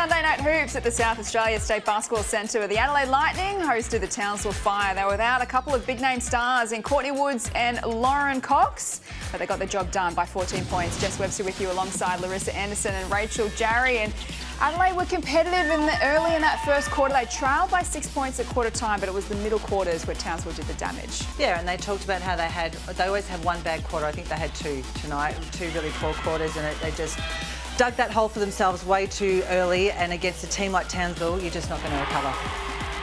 Sunday night hoops at the South Australia State Basketball Centre where the Adelaide Lightning hosted the Townsville Fire. They were without a couple of big-name stars in Courtney Woods and Lauren Cox, but they got the job done by 14 points. Jess Webster with you alongside Larissa Anderson and Rachel Jarry. And Adelaide were competitive early in that first quarter. They trailed by 6 points at quarter time, but it was the middle quarters where Townsville did the damage. Yeah, and they talked about how they always have one bad quarter. I think they had two tonight, two really poor quarters, and they just dug that hole for themselves way too early, and against a team like Townsville, you're just not going to recover.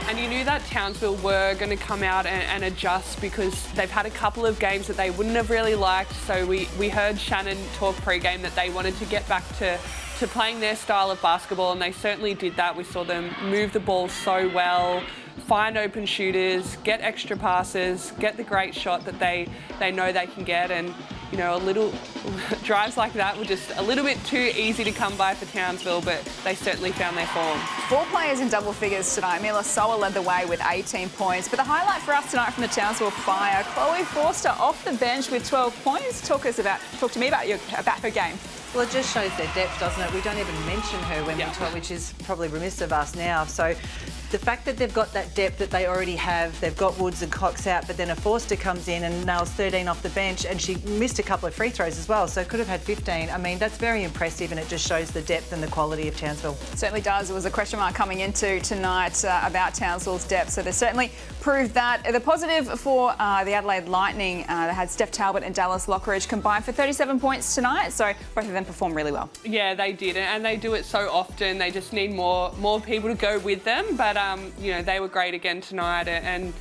And you knew that Townsville were going to come out and adjust because they've had a couple of games that they wouldn't have really liked. So we heard Shannon talk pre-game that they wanted to get back to playing their style of basketball, and they certainly did that. We saw them move the ball so well, find open shooters, get extra passes, get the great shot that they know they can get. And you know, a little drives like that were just a little bit too easy to come by for Townsville, but they certainly found their form. 4 players in double figures tonight. Mila Soa led the way with 18 points. But the highlight for us tonight from the Townsville Fire, Chloe Forster off the bench with 12 points. Talk to me about her game. Well, it just shows their depth, doesn't it? We don't even mention her when we talk, which is probably remiss of us now. So the fact that they've got that depth that they already have, they've got Woods and Cox out, but then a Forster comes in and nails 13 off the bench, and she missed a couple of free throws as well, so could have had 15. I mean, that's very impressive, and it just shows the depth and the quality of Townsville. It certainly does. It was a question mark coming into tonight about Townsville's depth, so they certainly proved that. The positive for the Adelaide Lightning, they had Steph Talbot and Dallas Lockridge combined for 37 points tonight, so both of them performed really well. Yeah, they did, and they do it so often. They just need more people to go with them, but you know, they were great again tonight, and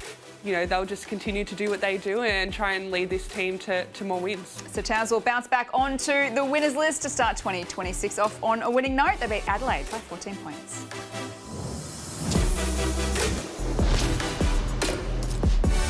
you know, they'll just continue to do what they do and try and lead this team to more wins. So Townsville bounce back onto the winners list to start 2026 off on a winning note. They beat Adelaide by 14 points.